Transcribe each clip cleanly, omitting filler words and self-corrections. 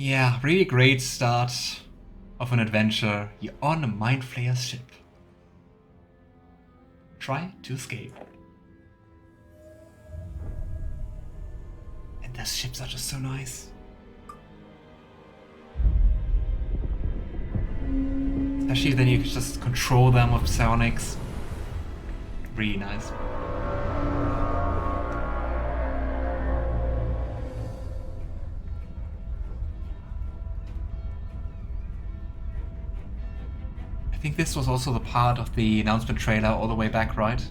Yeah, really great start of an adventure. You're on a Mindflayer ship. Try to escape. And those ships are just so nice. Especially then you can just control them with psionics. Really nice. I think this was also the part of the announcement trailer all the way back, right?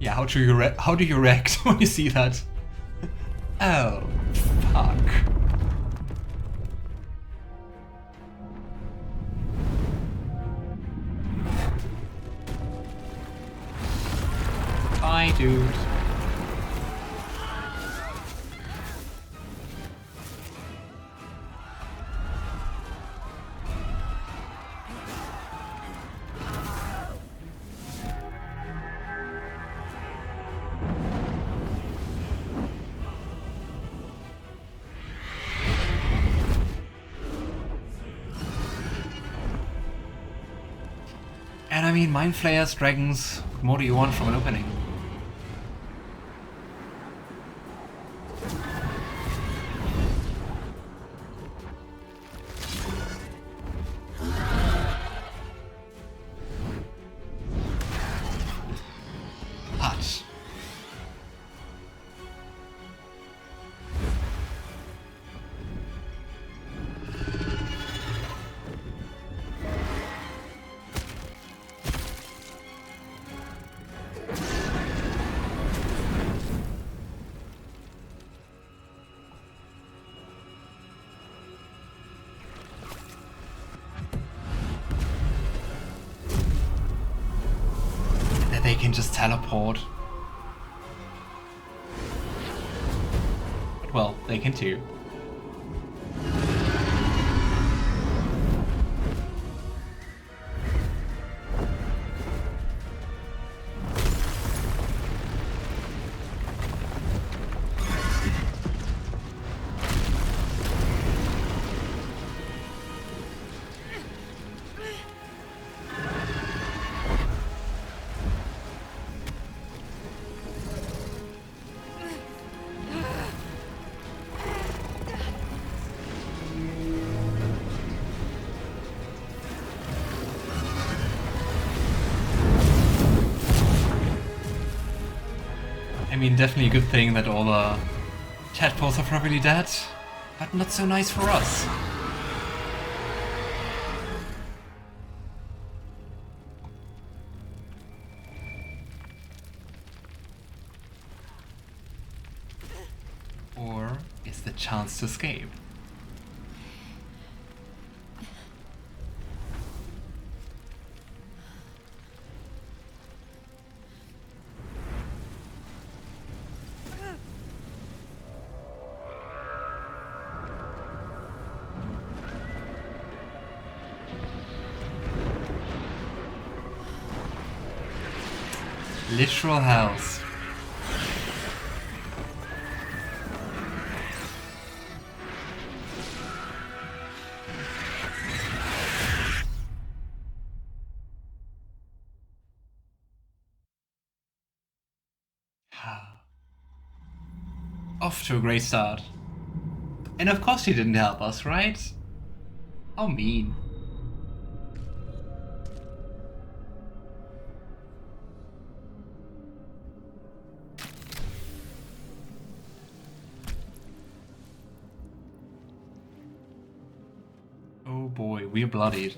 Yeah, how do you react when you see that? Oh, fuck. Bye, dude. And I mean, Mindflayers, dragons, what more do you want from an opening? Hot. They can just teleport. But well, they can too. I mean, definitely a good thing that all the tadpoles are probably dead, but not so nice for us. Or is the chance to escape? Literal hells. Off to a great start. And of course he didn't help us, right? How mean. Oh boy, we're bloodied.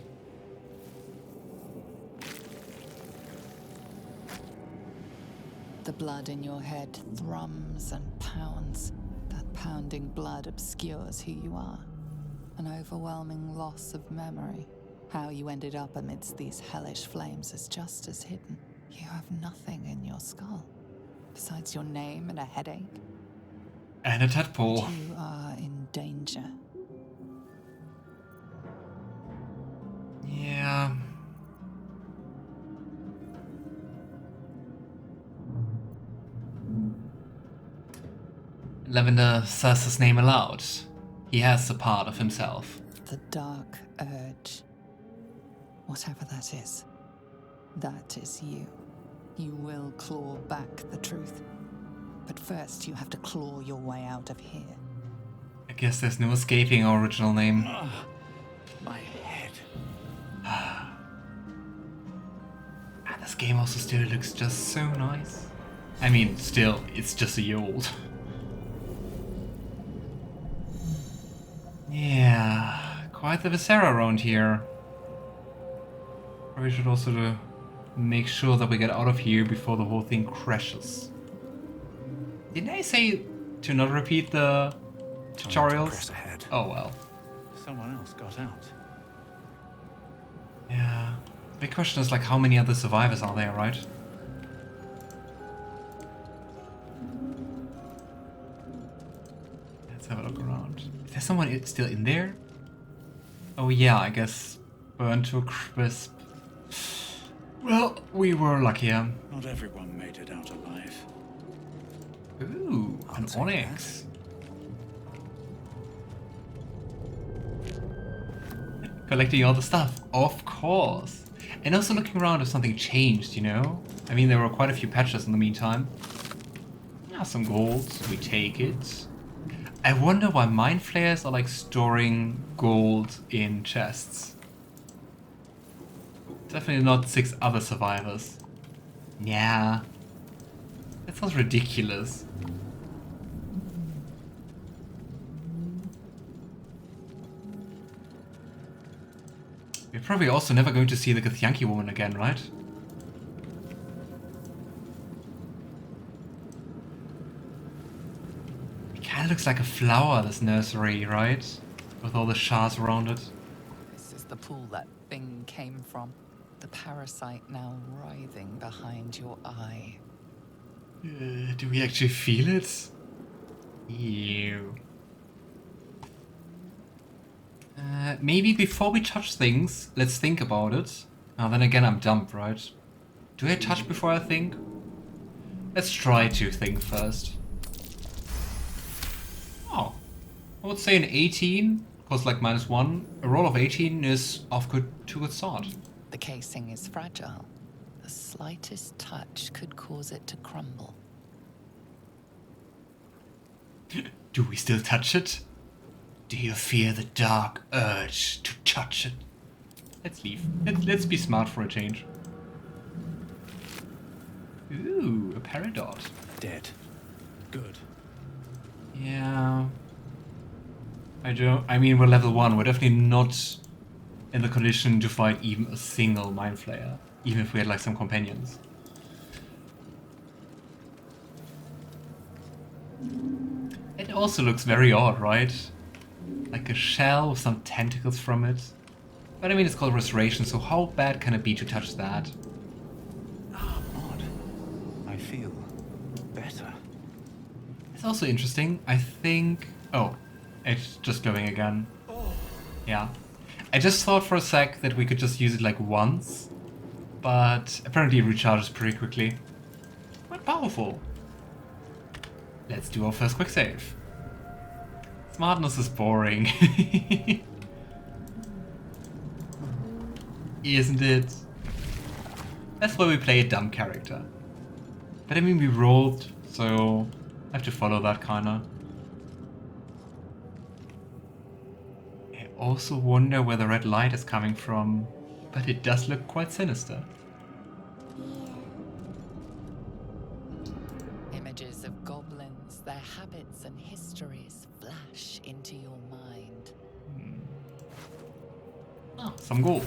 The blood in your head thrums and pounds. That pounding blood obscures who you are. An overwhelming loss of memory. How you ended up amidst these hellish flames is just as hidden. You have nothing in your skull, besides your name and a headache. And a tadpole. You are in danger. Yeah. Lavender says his name aloud. He has a part of himself. The dark urge. Whatever that is you. You will claw back the truth. But first you have to claw your way out of here. I guess there's no escaping our original name. My head. And this game also still looks just so nice. I mean, still, it's just a year old. Yeah, quite the Viscera around here. We should also make sure that we get out of here before the whole thing crashes. Didn't I say to not repeat the tutorials? Press ahead. Oh well. Someone else got out. Yeah. The big question is like how many other survivors are there, right? Let's have a look around. Is there someone still in there? Oh yeah, I guess burned to a crisp. Well, we were luckier. Not everyone made it out alive. Ooh, an take onyx. Collecting all the stuff, of course. And also looking around if something changed, you know? I mean, there were quite a few patches in the meantime. Yeah, some gold, we take it. I wonder why mind flayers are like storing gold in chests. Definitely not 6 other survivors. Yeah. That sounds ridiculous. We're probably also never going to see the Githyanki woman again, right? It kinda looks like a flower, this nursery, right? With all the shards around it. This is the pool that thing came from. The parasite now writhing behind your eye. Do we actually feel it? Ew. Maybe before we touch things, let's think about it. Then again, I'm dumb, right? Do I touch before I think? Let's try to think first. Oh. I would say an 18, because like -1. A roll of 18 is off to a good start. The casing is fragile. The slightest touch could cause it to crumble. Do we still touch it? Do you fear the dark urge to touch it? Let's leave. Let's be smart for a change. Ooh, a Peridot. Dead. Good. Yeah. I mean, we're level 1. We're definitely not in the condition to fight even a single Mind Flayer. Even if we had like some companions. It also looks very odd, right? Like a shell with some tentacles from it. But I mean, it's called restoration, so how bad can it be to touch that? Odd. I feel better. It's also interesting. I think... Oh, it's just glowing again. Yeah. I just thought for a sec that we could just use it like once. But apparently it recharges pretty quickly. Quite powerful. Let's do our first quick save. Smartness is boring. Isn't it? That's why we play a dumb character. But I mean, we rolled, so I have to follow that kinda. I also wonder where the red light is coming from, but it does look quite sinister. Images of goblins, their habits and histories flash into your mind. Oh, some gold.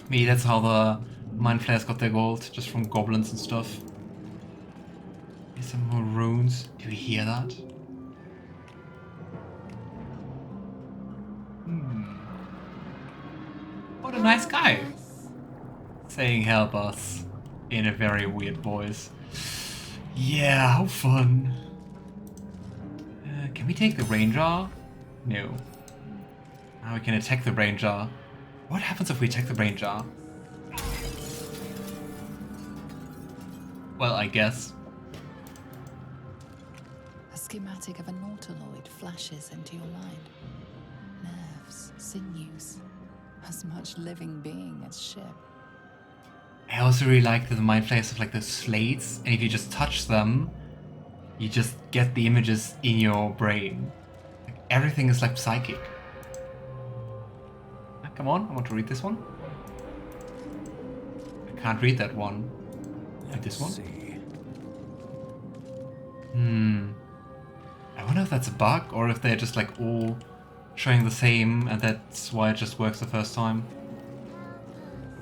Maybe that's how the Mind Flayers got their gold, just from goblins and stuff. Here's some more runes. Do we hear that? What a nice guy! Saying help us in a very weird voice. Yeah, how fun. Can we take the Ranger? No. Now we can attack the Ranger. What happens if we attack the Ranger? Well, I guess. A schematic of a nautiloid flashes into your mind. Nerves, sinews, as much living being as ship. I also really like that the mind flayers have like those slates, and if you just touch them, you just get the images in your brain. Like, everything is like psychic. Ah, come on, I want to read this one. I can't read that one. Read this one. I wonder if that's a bug, or if they're just like all showing the same, and that's why it just works the first time.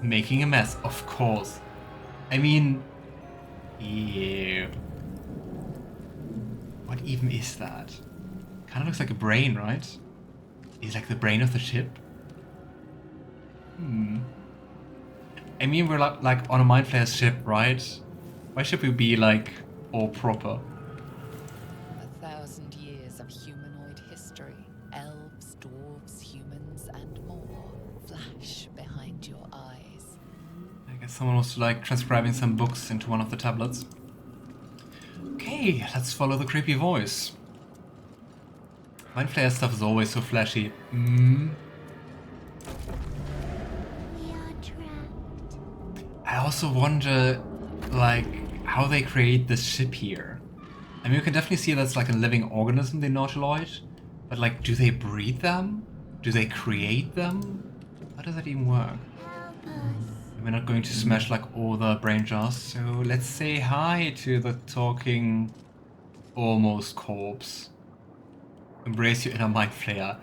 Making a mess, of course. I mean, yeah. What even is that? Kind of looks like a brain, right? Is like the brain of the ship? I mean, we're like on a Mindflayer's ship, right? Why should we be like all proper? 1,000 years of humanoid history. Elves, dwarves, humans, and more flash behind your eyes. I guess someone was like transcribing some books into one of the tablets. Okay, let's follow the creepy voice. Mindflayer stuff is always so flashy. We are trapped. I also wonder, like, how they create this ship here. I mean, you can definitely see that's like a living organism, the Nautiloid. But like, do they breed them? Do they create them? How does that even work? Help us. We're not going to smash like all the brain jars, so let's say hi to the talking almost corpse. Embrace your inner mind flayer.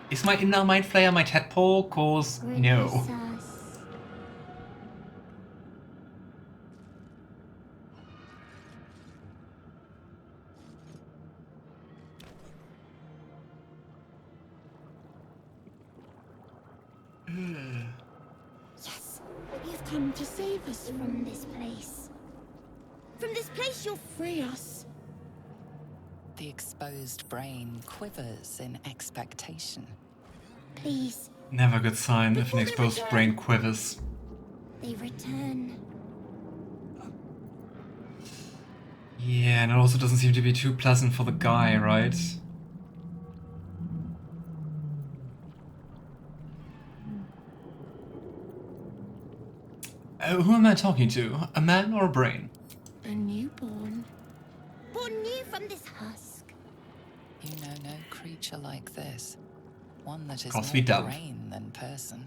Is my inner mind flayer my tadpole? Cause no. Witness us. Yes, you've come to save us from this place. From this place, you'll free us. The exposed brain quivers in expectation. Please, Never a good sign if an exposed brain quivers. they return. Yeah, and it also doesn't seem to be too pleasant for the guy, right? Who am I talking to? A man or a brain? A newborn. Born new from this husk. You know no creature like this. One that is Course more we don't. brain than person.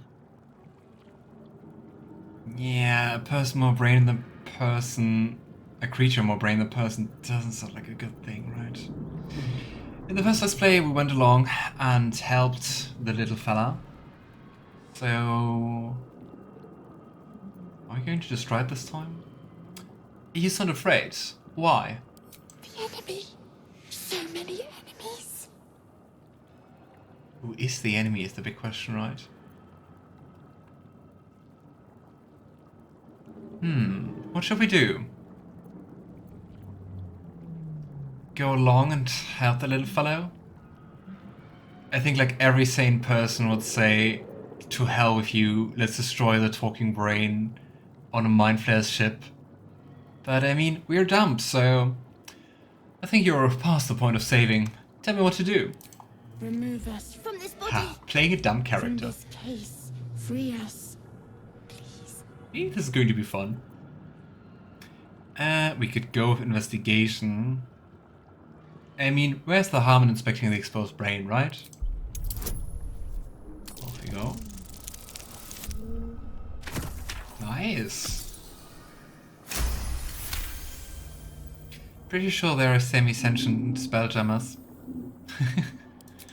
Yeah, a person more brain than person... A creature more brain than person doesn't sound like a good thing, right? In the first Let's Play, we went along and helped the little fella. So... Are we going to destroy it this time? He's not afraid. Why? The enemy. So many enemies. Who is the enemy is the big question, right? What should we do? Go along and help the little fellow? I think like every sane person would say, to hell with you, let's destroy the talking brain on a Mindflayer's ship. But I mean, we're dumb, so I think you're past the point of saving. Tell me what to do. Remove us from this body. Ha, playing a dumb From character. this case. Free us. Please. Hey, this is going to be fun. We could go with investigation. I mean, where's the harm in inspecting the exposed brain, right? Off we go. Nice. Pretty sure there are semi-sentient spelljammers.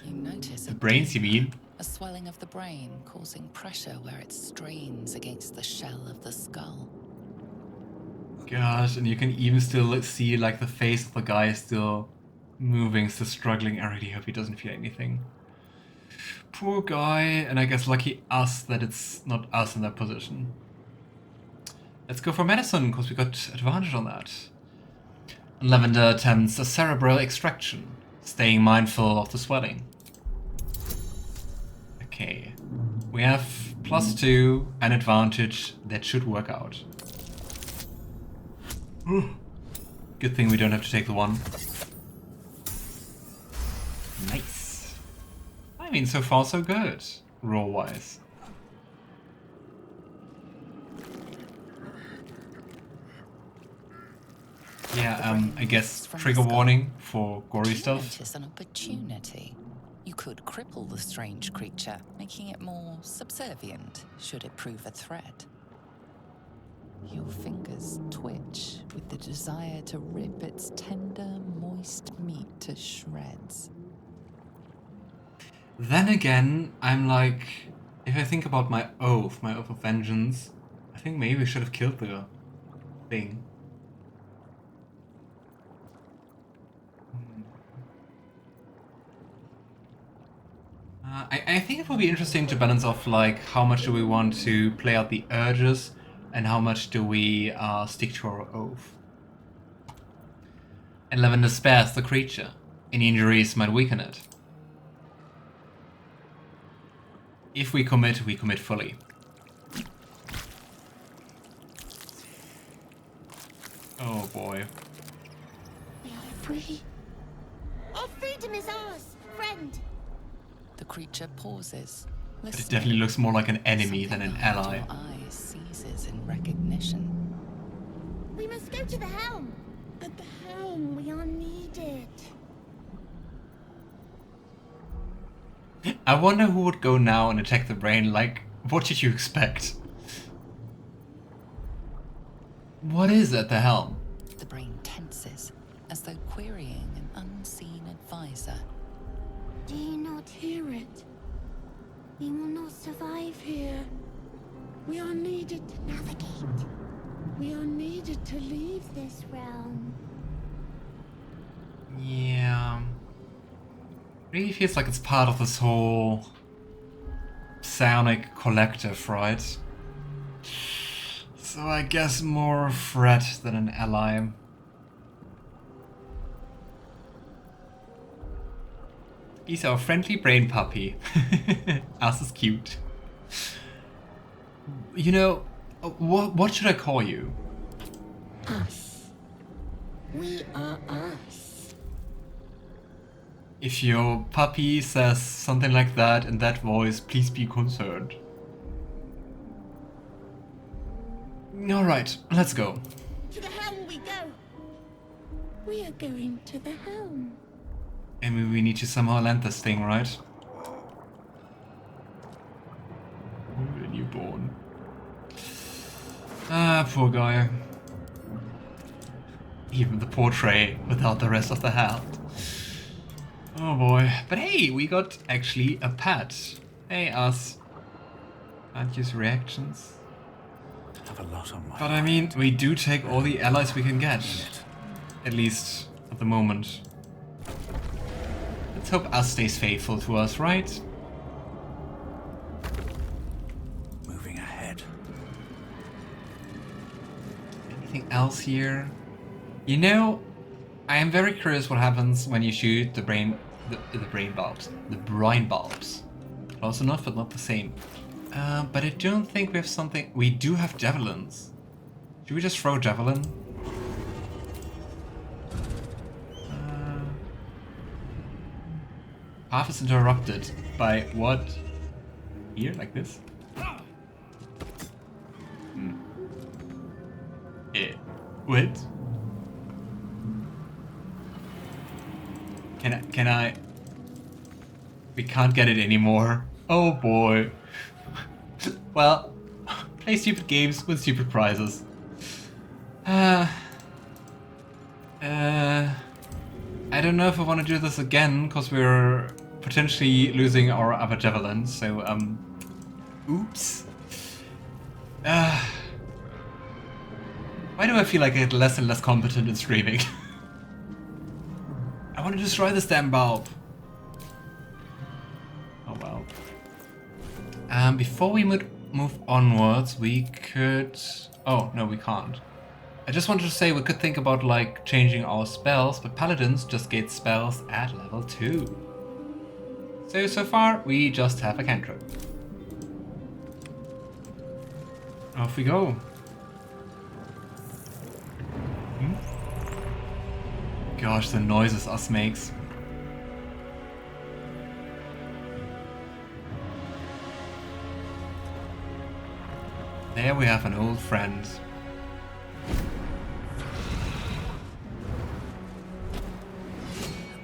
You notice The brains, you mean? a swelling of the brain causing pressure where it strains against the shell of the skull. Gosh, and you can even still see like the face of the guy is still moving, still struggling. I really hope he doesn't feel anything. Poor guy, and I guess lucky us that it's not us in that position. Let's go for medicine, because we got advantage on that. Lavender attempts a cerebral extraction, staying mindful of the swelling. Okay, we have +2, an advantage that should work out. Good thing we don't have to take the one. Nice. I mean, so far so good, roll-wise. Yeah, I guess trigger warning for gory stuff. Notice an opportunity. You could cripple the strange creature, making it more subservient should it prove a threat. Your fingers twitch with the desire to rip its tender, moist meat to shreds. Then again, I'm like, if I think about my oath of vengeance, I think maybe we should have killed the thing. I think it will be interesting to balance off, like, how much do we want to play out the urges and how much do we stick to our oath. And Lavender spares the creature. Any injuries might weaken it. If we commit fully. Oh boy. We are free. Our freedom is ours, friend. The creature pauses, But it listening. definitely looks more like an enemy than an Something behind ally. your eyes seizes in recognition. We must go to the helm. At the helm, we are needed. I wonder who would go now and attack the brain. Like, what did you expect? What is at the helm? The brain tenses, as though querying an unseen advisor. Do you not hear it? We will not survive here. We are needed to navigate. We are needed to leave this realm. Yeah. Really feels like it's part of this whole psionic collective, right? So I guess more a threat than an ally. He's our friendly brain puppy. Us is cute. You know, what should I call you? Us. We are us. If your puppy says something like that in that voice, please be concerned. Alright, let's go. To the helm we go. We are going to the helm. And we need to somehow land this thing, right? Ooh, a newborn. Ah, poor guy. Even the portrait without the rest of the hat. Oh boy. But hey, we got actually a pet. Hey, us. Can't use reactions. I have a lot on my But I mean, we do take all the allies we can get. At least at the moment. Let's hope us stays faithful to us, right? moving ahead. Anything else here? You know, I am very curious what happens when you shoot the brine bulbs. Close enough, but not the same. But I don't think we have something. We do have javelins. Should we just throw javelin? Path is interrupted by what? Here, like this? What? Can I? We can't get it anymore. Oh boy. Well, play stupid games with stupid prizes. I don't know if I want to do this again, because we're potentially losing our other javelin, so, oops. Why do I feel like I get less and less competent in streaming? I want to destroy this damn bulb. Oh well. Before we move onwards, we could... Oh, no, we can't. I just wanted to say we could think about, like, changing our spells, but Paladins just get spells at level 2. So far, we just have a cantrip. Off we go. Gosh, the noises us makes. There we have an old friend.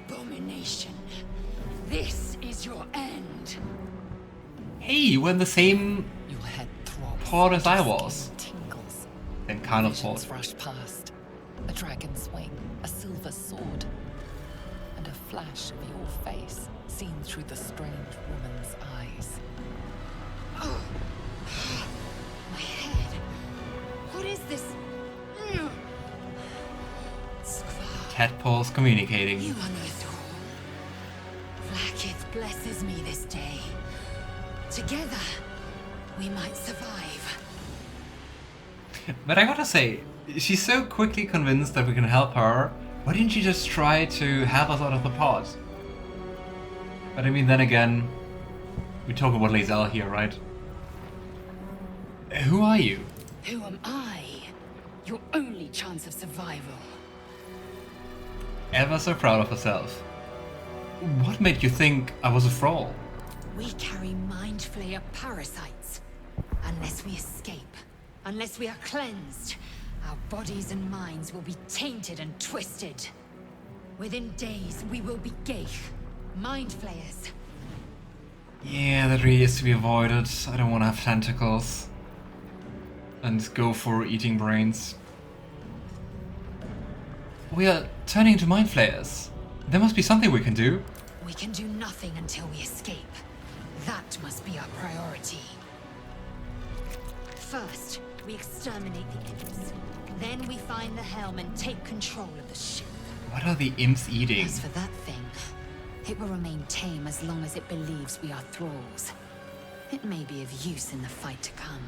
Abomination. This is your end. Hey, you were in the same Your head throbs. pod as I was. Tingles. Then kind of Visions pod. rush past. A dragon's wing, a silver sword, and a flash of your face seen through the strange woman's eyes. Oh. My head. What is this? Skvar. Tadpoles communicating. You unearthed all. Vlaakith blesses me this day. Together, we might survive. But I gotta say, she's so quickly convinced that we can help her. Why didn't she just try to help us out of the pod? But I mean, then again, we talk about Lae'zel here, right? Who are you? Who am I? Your only chance of survival. Ever so proud of herself. What made you think I was a thrall? We carry Mindflayer parasites. Unless we escape, unless we are cleansed, our bodies and minds will be tainted and twisted. Within days, we will be Geich, Mindflayers. Yeah, that really is to be avoided. I don't want to have tentacles. And go for eating brains. We are turning into mind flayers. There must be something we can do. We can do nothing until we escape. That must be our priority. First, we exterminate the imps. Then we find the helm and take control of the ship. What are the imps eating? As for that thing, it will remain tame as long as it believes we are thralls. It may be of use in the fight to come.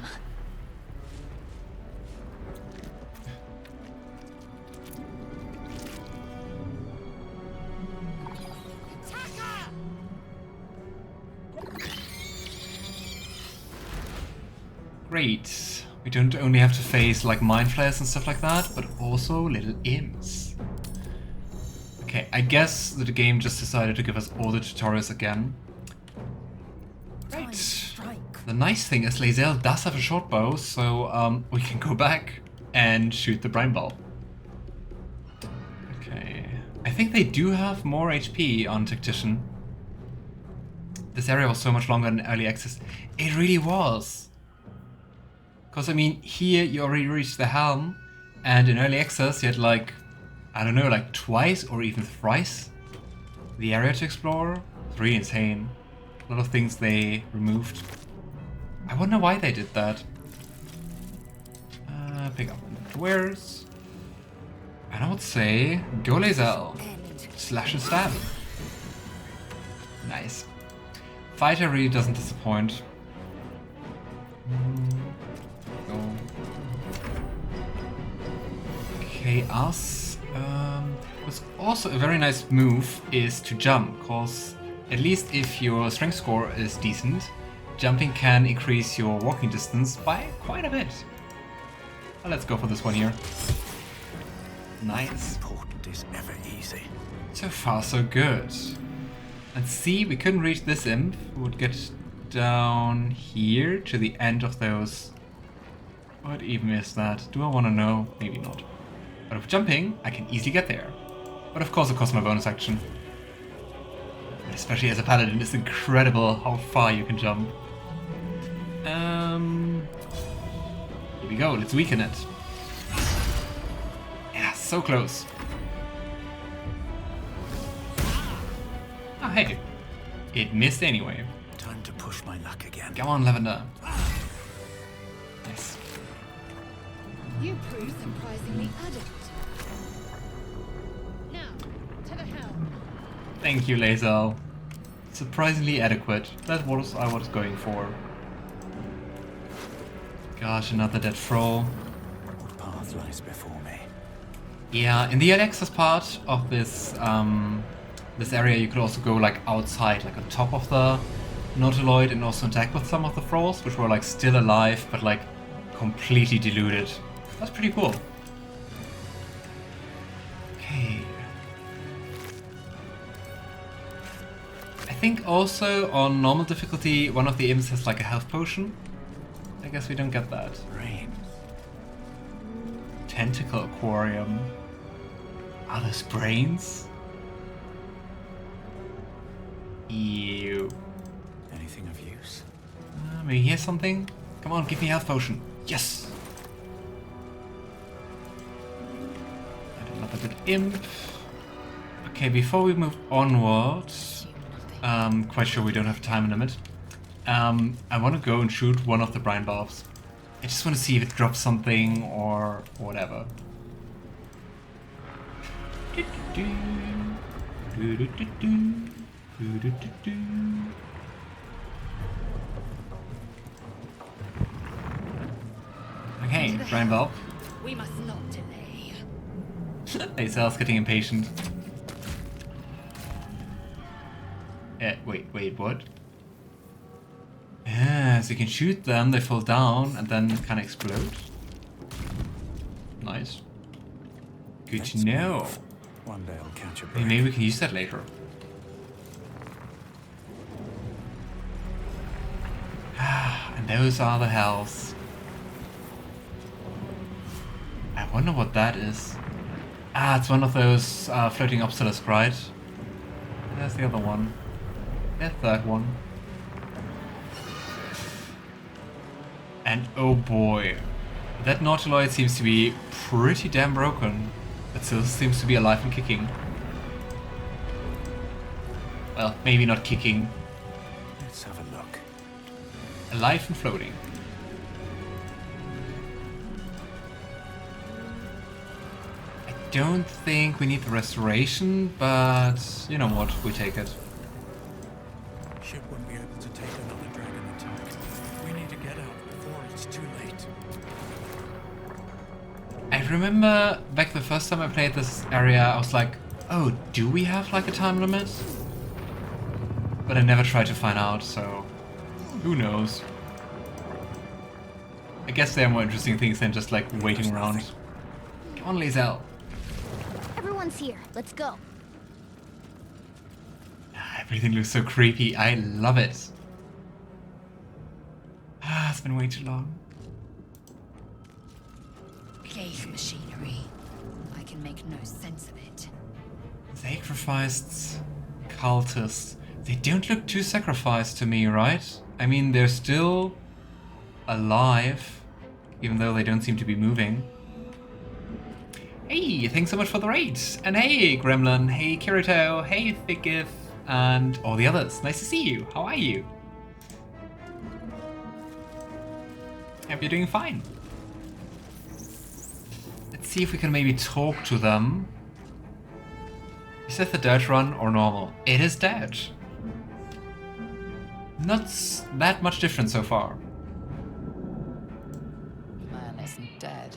Great. We don't only have to face like mind flayers and stuff like that, but also little imps. Okay, I guess that the game just decided to give us all the tutorials again. Great. The nice thing is Lae'zel does have a short bow, so we can go back and shoot the brine ball. Okay. I think they do have more HP on Tactician. This area was so much longer in early access. It really was. Because, I mean, here you already reached the helm, and in early access you had like, I don't know, like twice or even thrice the area to explore. It's really insane. A lot of things they removed. I wonder why they did that. Pick up wares. And I would say, go Lae'zel. Slash and stab. Nice. Fighter really doesn't disappoint. Okay, us. What's also a very nice move is to jump, because at least if your strength score is decent, jumping can increase your walking distance by quite a bit. Well, let's go for this one here. Nice. Important is ever easy. So far, so good. Let's see, we couldn't reach this imp. We would get down here to the end of those. What even is that? Do I want to know? Maybe not. But with jumping, I can easily get there. But of course it costs my bonus action. Especially as a paladin, it's incredible how far you can jump. Here we go, let's weaken it. Yeah, so close. Oh hey, it missed anyway. Time to push my luck again. Come on, Lavender. Nice. You prove surprisingly adept. Now, to the helm. Thank you, Lae'zel. Surprisingly adequate. That's what I was going for. Gosh, another dead thrall. What path lies before me? Yeah, in the Alexis part of this this area, you could also go like outside, like on top of the Nautiloid, and also attack with some of the thralls, which were like still alive, but like completely diluted. That's pretty cool. Okay. I think also on normal difficulty, one of the imps has like a health potion. I guess we don't get that. Rain. Tentacle aquarium. Are those brains? Ew. Anything of use? Maybe here's something? Come on, give me health potion. Yes! And another good imp. Okay, before we move onwards, quite sure we don't have a time limit. I want to go and shoot one of the brine barbs. I just want to see if it drops something or whatever. Okay, brine barb. We must not delay. Lae'zel's getting impatient. Wait, what? Yeah, so you can shoot them, they fall down, and then kind of explode. Nice. Good to know. One day I'll catch a break. Maybe we can use that later. And those are the hells. I wonder what that is. Ah, it's one of those floating obsolescence, right? There's the other one. There's that one. And oh boy, that Nautiloid seems to be pretty damn broken. It still seems to be alive and kicking. Well, maybe not kicking. Let's have a look. Alive and floating. I don't think we need the restoration, but you know what, we take it. Ship won't be able to take another dragon attack. We need to get out before it's too late. I remember back the first time I played this area, I was like, oh, do we have like a time limit? But I never tried to find out, so who knows? I guess there are more interesting things than just like waiting around. Come on, Lae'zel. Everyone's here. Let's go. Everything looks so creepy. I love it. It's been way too long. Plague machinery. I can make no sense of it. Sacrificed cultists. They don't look too sacrificed to me, right? I mean, they're still alive, even though they don't seem to be moving. Hey, thanks so much for the raid. And hey, Gremlin. Hey, Kirito. Hey, Thickif. And all the others. Nice to see you. How are you? Hope you're doing fine. Let's see if we can maybe talk to them. Is that the Durge run or normal? It is Durge. Not that much different so far. The man isn't dead,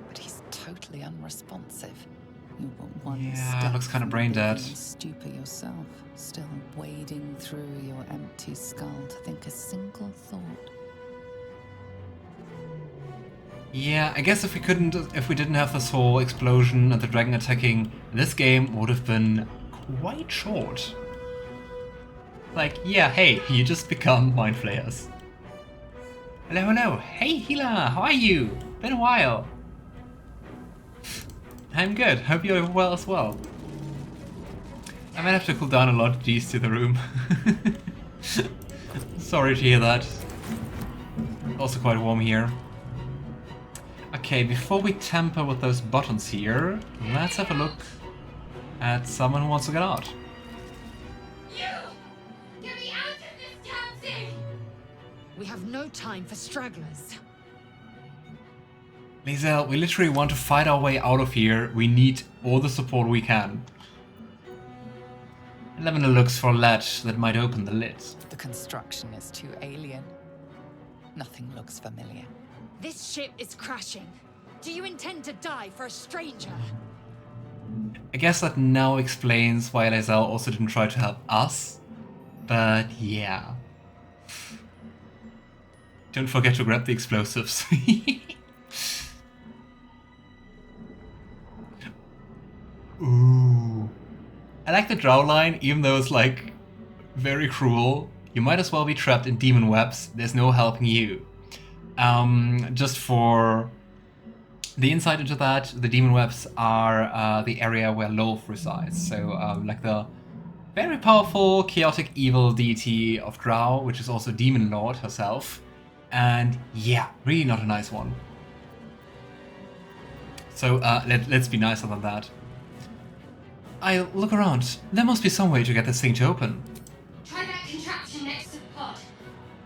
but he's totally unresponsive. You were one Yeah, step looks kinda from brain dead. being stupor yourself, still wading through your empty skull to think a single thought. Yeah, I guess if we didn't have this whole explosion and the dragon attacking, this game would have been quite short. Like, yeah, hey, you just become Mindflayers. Hello, hello. Hey, healer, how are you? Been a while. I'm good. Hope you're well as well. I might have to cool down a lot of G's to the room. Sorry to hear that. Also quite warm here. Okay, before we tamper with those buttons here, let's have a look at someone who wants to get out. You! Get me out of this taxi! We have no time for stragglers. Lae'zel, we literally want to fight our way out of here. We need all the support we can. Lemina looks for a latch that might open the lid. The construction is too alien. Nothing looks familiar. This ship is crashing. Do you intend to die for a stranger? I guess that now explains why Lae'zel also didn't try to help us. But yeah. Don't forget to grab the explosives. Ooh. I like the Drow line, even though it's like very cruel. You might as well be trapped in demon webs. There's no helping you. Just for the insight into that, the demon webs are the area where Lolth resides. So, like the very powerful, chaotic, evil deity of Drow, which is also Demon Lord herself. And yeah, really not a nice one. So let's be nicer than that. I look around. There must be some way to get this thing to open. Try that contraption next to the pod.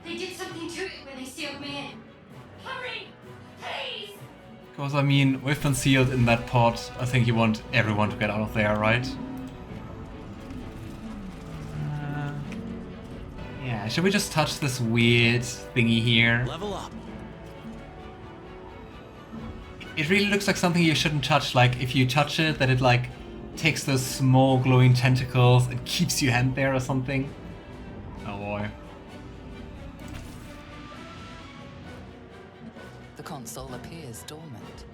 They did something to it when they sealed me in. Hurry! Please! Because, I mean, we've been sealed in that pod. I think you want everyone to get out of there, right? Yeah, should we just touch this weird thingy here? Level up. It really looks like something you shouldn't touch. Like, if you touch it, that it, like, takes those small glowing tentacles and keeps your hand there or something. Oh boy. The console appears dormant.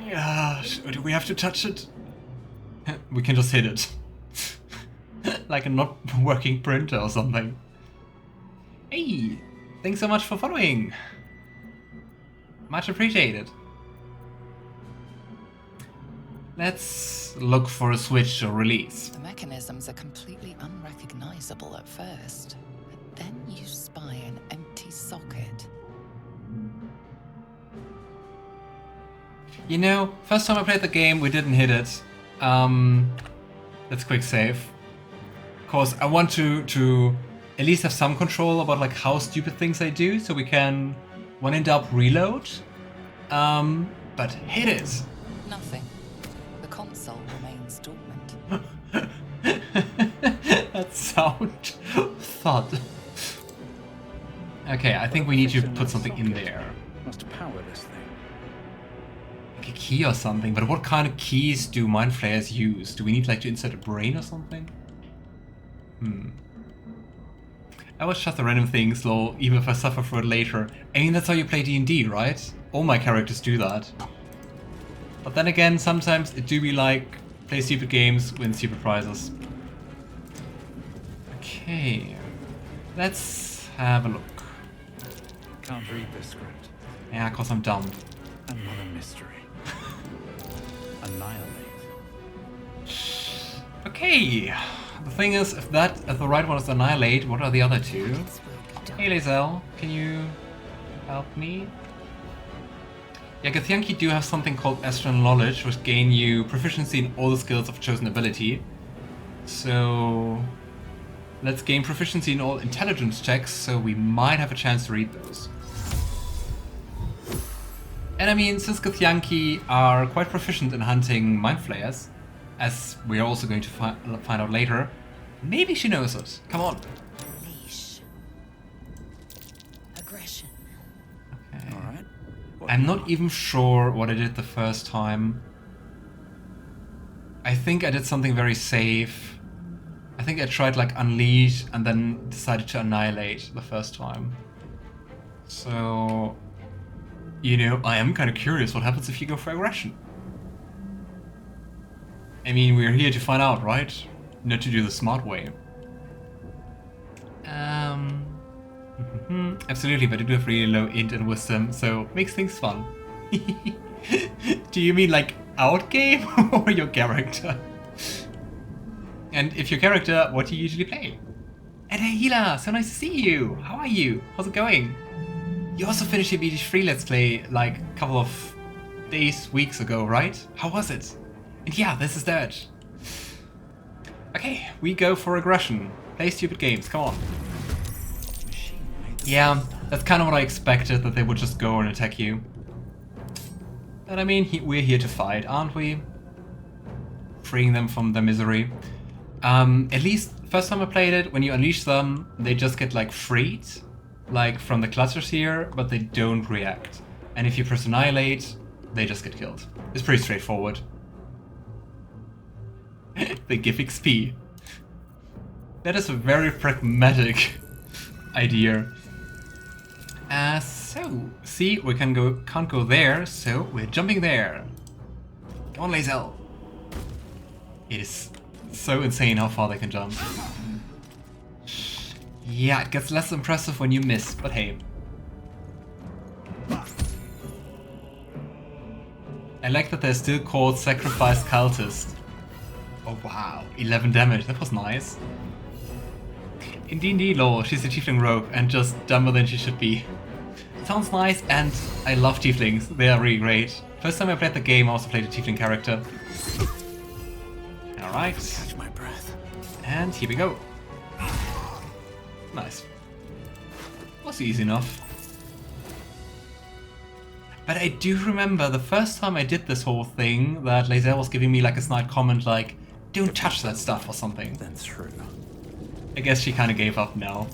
Yeah, do we have to touch it? We can just hit it. Like a not working printer or something. Hey, thanks so much for following. Much appreciated. Let's look for a switch or release. The mechanisms are completely unrecognizable at first, but then you spy an empty socket. You know, first time I played the game, we didn't hit it. Let's quick save. Of course, I want to at least have some control about like how stupid things I do, so we can, when in doubt, reload. But hit it. Nothing. The console remains dormant. That sound thud. Okay, I think we need to put something in there. Must power this thing. Like a key or something, but what kind of keys do mind flayers use? Do we need like to insert a brain or something? I will shut the random things, lol, even if I suffer for it later. I mean, that's how you play D&D, right? All my characters do that. But then again, sometimes it do be like, play stupid games, win stupid prizes. Okay, let's have a look. Can't read this script. Yeah, cause I'm dumb. Another mystery. Annihilate. Okay, the thing is, if the right one is Annihilate, what are the other two? Hey Lae'zel, can you help me? Yeah, Githyanki do have something called Astarion Knowledge, which gain you proficiency in all the skills of chosen ability. So let's gain proficiency in all intelligence checks, so we might have a chance to read those. And I mean, since Githyanki are quite proficient in hunting mind flayers, as we are also going to find out later, maybe she knows it. Come on. Leash. Aggression. Okay. All right. I'm not even sure what I did the first time. I think I did something very safe. I think I tried like Unleash and then decided to Annihilate the first time. So, you know, I am kind of curious what happens if you go for Aggression. I mean, we're here to find out, right? Not to do the smart way. Absolutely, but I do have really low int and wisdom, so makes things fun. Do you mean like out-game or your character? And if your character, what do you usually play? And hey Hila, so nice to see you! How are you? How's it going? You also finished your BG3 Let's Play like a couple of days, weeks ago, right? How was it? And yeah, this is Durge. Okay, we go for Aggression. Play stupid games, come on. Yeah, that's kind of what I expected, that they would just go and attack you. But I mean, we're here to fight, aren't we? Freeing them from their misery. At least, first time I played it, when you unleash them, they just get like freed, like from the clusters here, but they don't react. And if you press Annihilate, they just get killed. It's pretty straightforward. They give XP. That is a very pragmatic idea. So, see, we can't go there, so we're jumping there. Come on, Lae'zel. It is so insane how far they can jump. Yeah, it gets less impressive when you miss, but hey. I like that they're still called Sacrificed Cultist. Oh wow, 11 damage, that was nice. In D&D lore, she's a tiefling rogue and just dumber than she should be. Sounds nice, and I love tieflings, they are really great. First time I played the game, I also played a tiefling character. Alright. Catch my breath. And here we go. Nice. Was easy enough. But I do remember the first time I did this whole thing that Lae'zel was giving me like a snide comment like, don't touch that stuff or something. That's true. I guess she kind of gave up now.